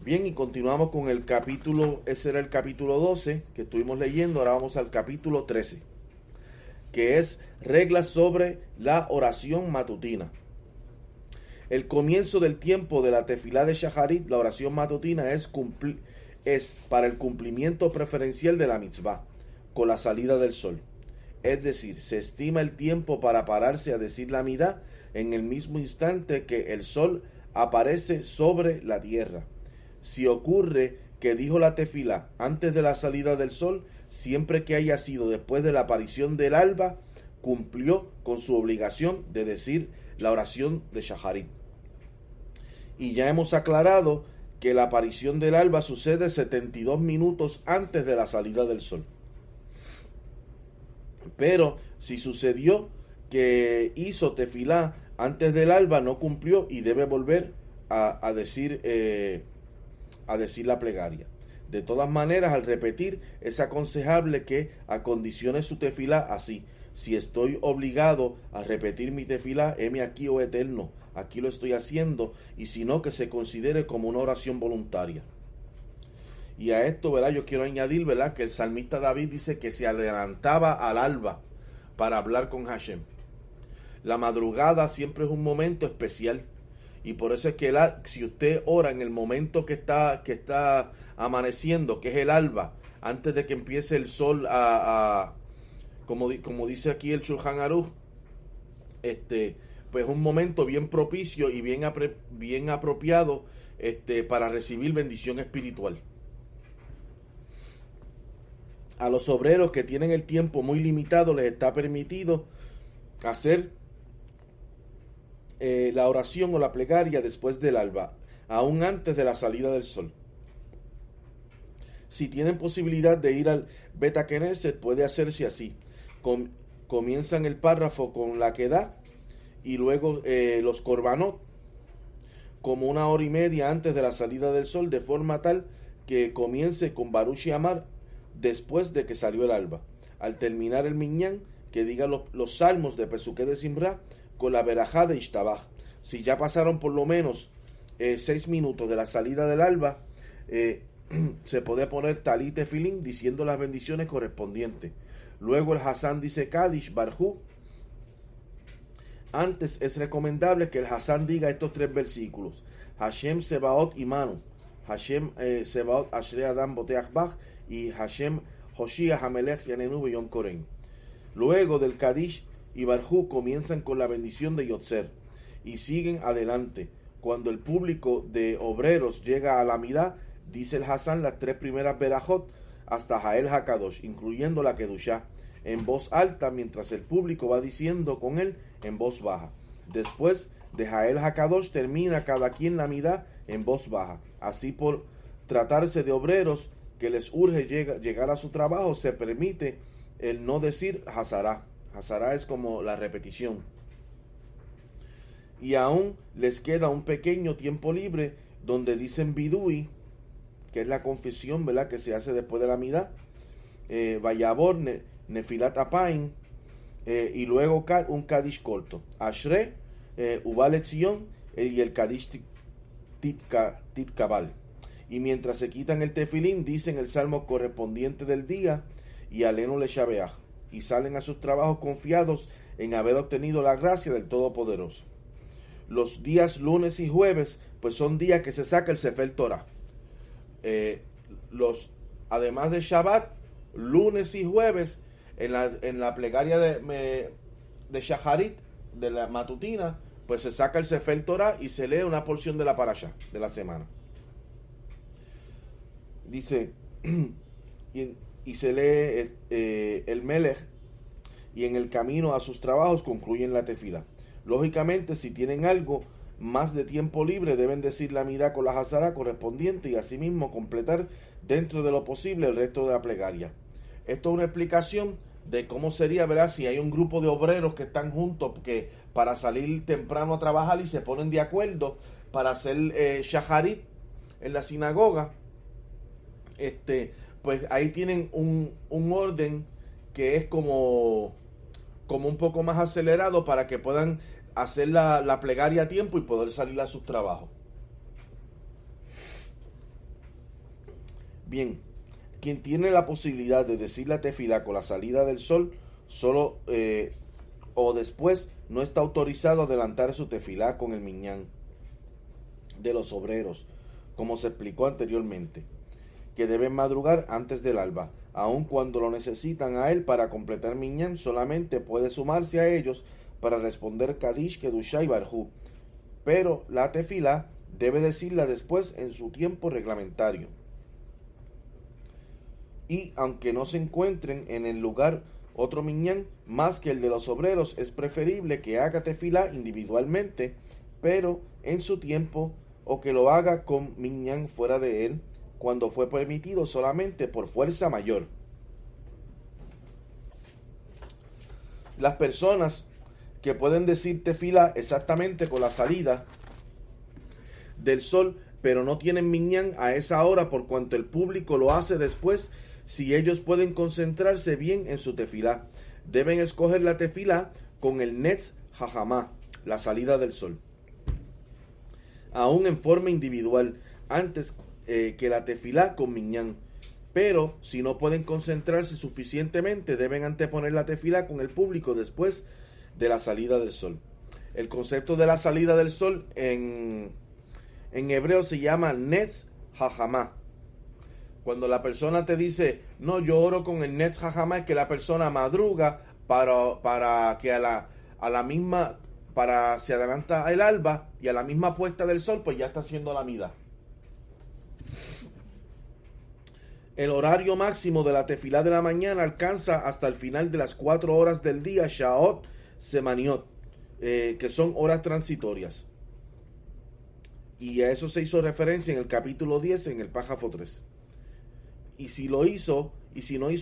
Bien, y continuamos con el capítulo, ese era el capítulo 12 que estuvimos leyendo, ahora vamos al capítulo 13, que es reglas sobre la oración matutina. El comienzo del tiempo de la tefilá de Shaharit, la oración matutina, es para el cumplimiento preferencial de la mitzvah, con la salida del sol. Es decir, se estima el tiempo para pararse a decir la midá en el mismo instante que el sol aparece sobre la tierra. Si ocurre que dijo la tefilá antes de la salida del sol, siempre que haya sido después de la aparición del alba, cumplió con su obligación de decir la oración de Shaharit. Y ya hemos aclarado que la aparición del alba sucede 72 minutos antes de la salida del sol. Pero si sucedió que hizo tefilá antes del alba, no cumplió y debe volver a decir la plegaria. De todas maneras, al repetir, es aconsejable que acondicione su tefilá así: si estoy obligado a repetir mi tefilá, heme aquí, oh Eterno, aquí lo estoy haciendo, y si no, que se considere como una oración voluntaria. Y a esto, ¿verdad?, yo quiero añadir, ¿verdad?, que el salmista David dice que se adelantaba al alba para hablar con Hashem. La madrugada siempre es un momento especial, y por eso es que si usted ora en el momento que está amaneciendo, que es el alba, antes de que empiece el sol como dice aquí el Shulchan Aruch, pues un momento bien propicio y bien apropiado para recibir bendición espiritual. A los obreros que tienen el tiempo muy limitado les está permitido hacer la oración o la plegaria después del alba, aún antes de la salida del sol. Si tienen posibilidad de ir al Bet HaKnesset, puede hacerse así. Comienzan el párrafo con la Kedah y luego los Korbanot, como 1 hora y media antes de la salida del sol, de forma tal que comience con Baruch Amar después de que salió el alba. Al terminar el Minyan, que diga los salmos de Pesuké de Simra con la Berajá de Ishtabach. Si ya pasaron por lo menos 6 minutos de la salida del alba, se puede poner Talit Tefilín diciendo las bendiciones correspondientes. Luego el Hasan dice Kadish Barhu. Antes es recomendable que el Hasan diga estos 3 versículos: Hashem Sebaot Imanu, Hashem Sebaot Ashrei Adam Boteach Bach, y Hashem Hoshia Hamelech Yanenu Beyom Koren. Luego del Kadish y Barhu comienzan con la bendición de Yotzer y siguen adelante. Cuando el público de obreros llega a la midá, dice el Hasan las 3 primeras berajot hasta Jael Hakadosh, incluyendo la Kedushá, en voz alta, mientras el público va diciendo con él en voz baja. Después de Jael Hakadosh termina cada quien la midá en voz baja. Así, por tratarse de obreros que les urge llegar a su trabajo, se permite el no decir Hazará. Hazará es como la repetición. Y aún les queda un pequeño tiempo libre donde dicen Bidui, que es la confesión, ¿verdad?, que se hace después de la midá, Vayabor, Nefilat Apain, y luego un Kadish corto, Ashre, Ubalet Zion, y el Kadish Titkabal. Y mientras se quitan el tefilín, dicen el salmo correspondiente del día y Alenu le Shabeach, y salen a sus trabajos confiados en haber obtenido la gracia del Todopoderoso. Los días lunes y jueves, pues son días que se saca el Sefer Torah. Además de Shabbat, lunes y jueves, en la plegaria de Shaharit, de la matutina, pues se saca el Sefer Torah y se lee una porción de la parashá de la semana. Dice, y se lee el Melech, y en el camino a sus trabajos concluyen la tefila. Lógicamente, si tienen algo más de tiempo libre, deben decir la midá con la hazara correspondiente y asimismo completar dentro de lo posible el resto de la plegaria. Esto es una explicación de cómo sería, ¿verdad?, si hay un grupo de obreros que están juntos que para salir temprano a trabajar y se ponen de acuerdo para hacer shaharit en la sinagoga. Pues ahí tienen un orden que es como un poco más acelerado para que puedan hacer la plegaria a tiempo y poder salir a sus trabajos. Bien, quien tiene la posibilidad de decir la tefilá con la salida del sol, solo o después, no está autorizado a adelantar su tefilá con el minyan de los obreros, como se explicó anteriormente, que deben madrugar antes del alba. Aun cuando lo necesitan a él para completar minyan, solamente puede sumarse a ellos para responder Kadish, Kedushá y Barjú. Pero la tefilá debe decirla después en su tiempo reglamentario. Y aunque no se encuentren en el lugar otro minyan más que el de los obreros, es preferible que haga tefilá individualmente, pero en su tiempo, o que lo haga con minyan fuera de él, cuando fue permitido solamente por fuerza mayor. Las personas que pueden decir tefilá exactamente con la salida del sol, pero no tienen minyan a esa hora por cuanto el público lo hace después, si ellos pueden concentrarse bien en su tefilá, deben escoger la tefilá con el netz hajamá, la salida del sol, aún en forma individual, antes que la tefilá con minyan. Pero si no pueden concentrarse suficientemente, deben anteponer la tefilá con el público después de la salida del sol. El concepto de la salida del sol en hebreo se llama netz hajamá. Cuando la persona te dice, no, yo oro con el netz hajamá, es que la persona madruga para que a la misma, para se adelanta el alba y a la misma puesta del sol, pues ya está haciendo la midá. El horario máximo de la tefilá de la mañana alcanza hasta el final de las 4 horas del día, Shaot Semaniot, que son horas transitorias. Y a eso se hizo referencia en el capítulo 10, en el párrafo 3. Y si no hizo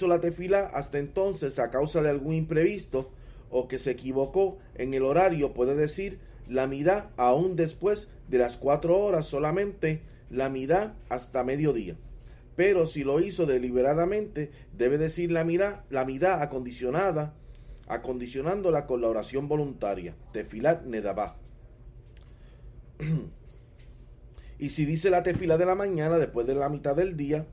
la tefilá hasta entonces a causa de algún imprevisto o que se equivocó en el horario, puede decir la midá aún después de las 4 horas, solamente la midá hasta mediodía. Pero si lo hizo deliberadamente, debe decir la midá acondicionándola con la oración voluntaria, tefilat nedabá. Y si dice la tefilá de la mañana después de la mitad del día,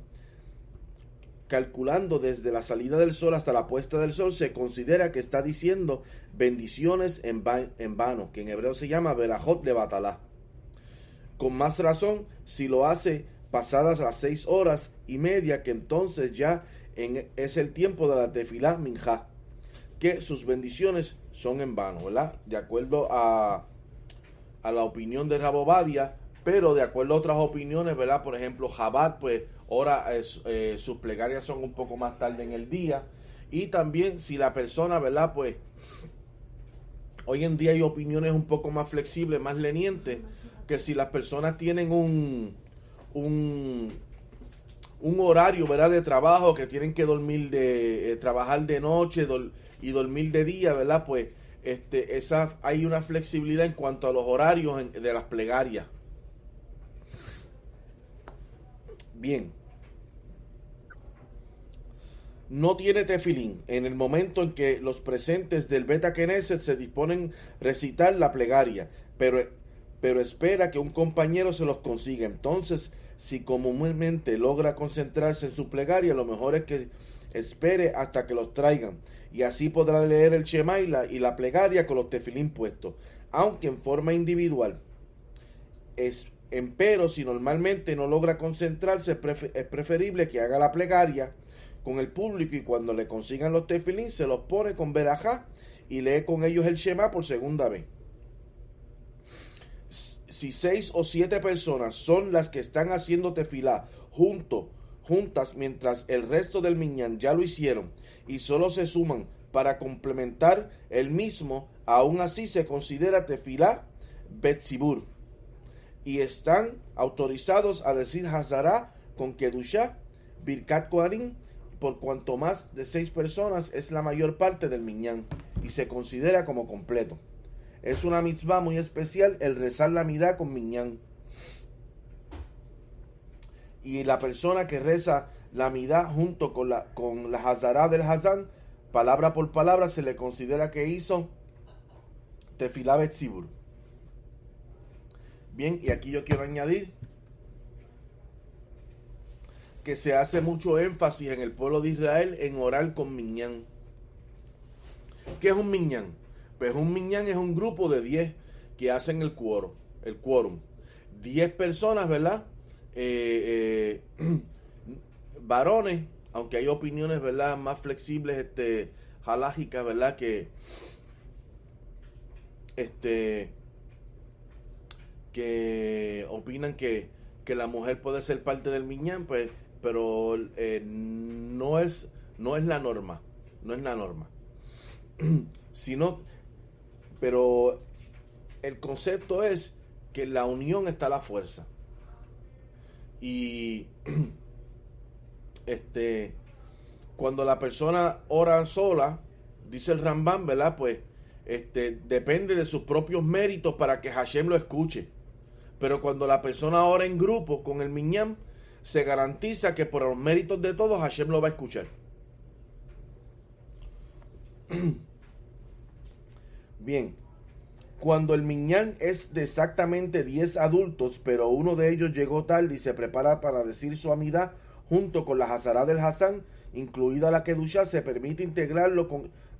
calculando desde la salida del sol hasta la puesta del sol, se considera que está diciendo bendiciones en vano, que en hebreo se llama berajot de batalá. Con más razón, si lo hace pasadas las 6 horas y media, que entonces ya es el tiempo de la tefilá minjá, que sus bendiciones son en vano, ¿verdad? De acuerdo a la opinión de Rab Ovadia, pero de acuerdo a otras opiniones, ¿verdad? Por ejemplo, Chabad, pues ahora sus plegarias son un poco más tarde en el día. Y también si la persona, ¿verdad? Pues hoy en día hay opiniones un poco más flexibles, más lenientes, que si las personas tienen un horario, ¿verdad? De trabajo, que tienen que dormir trabajar de noche y dormir de día, ¿verdad? Pues hay una flexibilidad en cuanto a los horarios de las plegarias. Bien, no tiene tefilín en el momento en que los presentes del Beta Knesset se disponen a recitar la plegaria, pero espera que un compañero se los consiga. Entonces, si comúnmente logra concentrarse en su plegaria, lo mejor es que espere hasta que los traigan, y así podrá leer el Shema y la plegaria con los tefilín puestos, aunque en forma individual. Empero, si normalmente no logra concentrarse, es preferible que haga la plegaria con el público, y cuando le consigan los tefilín se los pone con berajá y lee con ellos el Shema por segunda vez. Si 6 o 7 personas son las que están haciendo tefilá juntas mientras el resto del minyan ya lo hicieron y solo se suman para complementar el mismo, aún así se considera tefilá betzibur y están autorizados a decir Hazará con Kedushá, Birkat Kohanim, por cuanto más de 6 personas es la mayor parte del minyan y se considera como completo. Es una mitzvah muy especial el rezar la midá con minyan. Y la persona que reza la midá junto con la Hazará del Hazán, palabra por palabra, se le considera que hizo tefilá betzibur. Bien, y aquí yo quiero añadir que se hace mucho énfasis en el pueblo de Israel en orar con minyan. ¿Qué es un minyan? Pues un minyan es un grupo de 10 que hacen el quórum. 10 personas, ¿verdad? Varones, aunque hay opiniones, ¿verdad?, más flexibles, halágicas, ¿verdad?, que opinan que la mujer puede ser parte del minyan, pues, pero no es la norma, sino, pero el concepto es que en la unión está la fuerza. Y cuando la persona ora sola, dice el Rambam, ¿verdad?, pues depende de sus propios méritos para que Hashem lo escuche. Pero cuando la persona ora en grupo con el minyan, se garantiza que por los méritos de todos Hashem lo va a escuchar. Bien, cuando el minyan es de exactamente 10 adultos, pero uno de ellos llegó tarde y se prepara para decir su amidad junto con la Hazará del Hazán, incluida la Kedushá, se permite integrarlo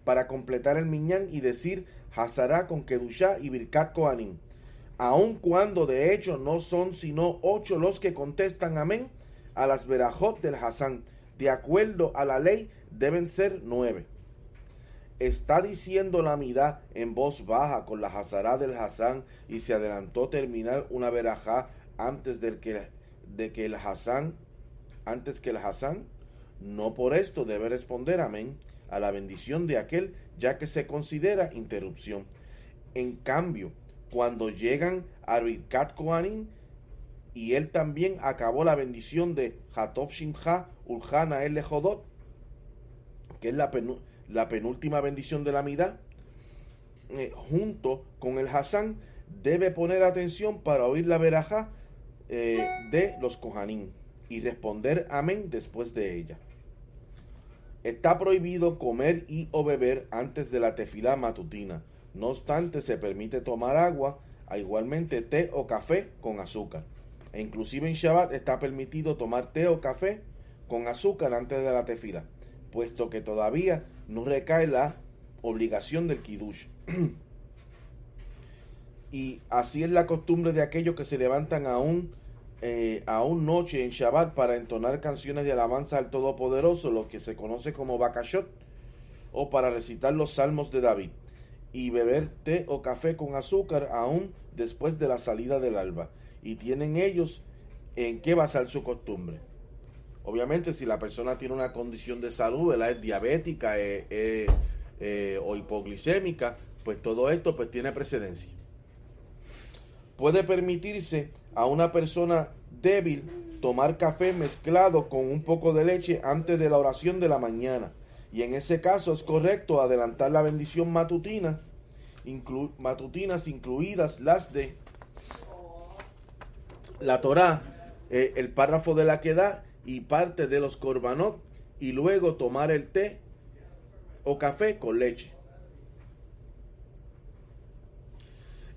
para completar el minyan y decir Hazará con Kedushá y Birkat Kohanim. Aun cuando de hecho no son sino 8 los que contestan amén a las verajot del Hazán. De acuerdo a la ley deben ser 9. Está diciendo la amidad en voz baja con la Hazará del Hazán y se adelantó terminar una verajá antes que el Hazán, no por esto debe responder amén a la bendición de aquel, ya que se considera interrupción. En cambio, cuando llegan a Birkat Kohanim y él también acabó la bendición de Hatov Shimcha Ulhana El Lehodot, que es la penúltima bendición de la amidad, junto con el Hazán, debe poner atención para oír la verajá de los Kohanim y responder amén después de ella. Está prohibido comer o beber antes de la tefilá matutina. No obstante, se permite tomar agua, igualmente té o café con azúcar. E inclusive en Shabbat está permitido tomar té o café con azúcar antes de la tefilá, puesto que todavía no recae la obligación del kiddush. Y así es la costumbre de aquellos que se levantan aún noche en Shabbat para entonar canciones de alabanza al Todopoderoso, lo que se conoce como Bakashot, o para recitar los salmos de David, y beber té o café con azúcar aún después de la salida del alba. Y tienen ellos en qué basar su costumbre. Obviamente, si la persona tiene una condición de salud, ¿verdad?, es diabética o hipoglicémica, pues todo esto pues tiene precedencia. Puede permitirse a una persona débil tomar café mezclado con un poco de leche antes de la oración de la mañana. Y en ese caso es correcto adelantar la bendición matutinas, incluidas las de la Torá, el párrafo de la Kedá y parte de los korbanot, y luego tomar el té o café con leche.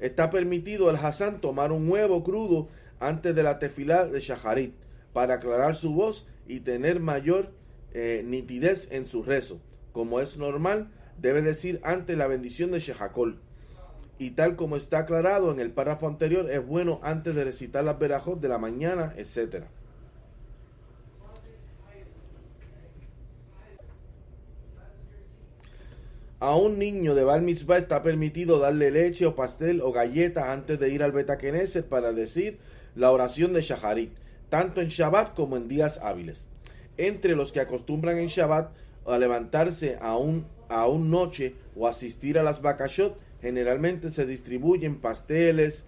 Está permitido al Hazán tomar un huevo crudo antes de la tefilá de Shaharit para aclarar su voz y tener mayor nitidez en su rezo. Como es normal, debe decir antes la bendición de Shehakol. Y tal como está aclarado en el párrafo anterior, es bueno antes de recitar las verajot de la mañana, etc. A un niño de Bar Mitzvah está permitido darle leche o pastel o galletas antes de ir al Beta Knesset para decir la oración de Shaharit, tanto en Shabbat como en días hábiles. Entre los que acostumbran en Shabbat a levantarse aún noche o asistir a las Bakashot, generalmente se distribuyen pasteles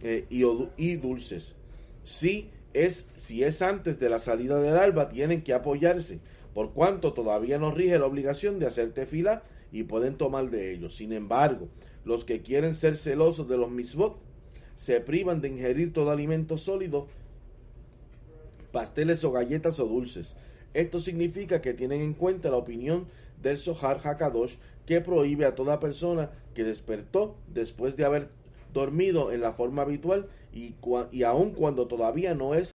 y dulces. Si es antes de la salida del alba, tienen que apoyarse, por cuanto todavía no rige la obligación de hacer tefilá y pueden tomar de ellos. Sin embargo, los que quieren ser celosos de los mitzvot se privan de ingerir todo alimento sólido, pasteles o galletas o dulces. Esto significa que tienen en cuenta la opinión del Zohar Hakadosh, que prohíbe a toda persona que despertó después de haber dormido en la forma habitual y aun cuando todavía no es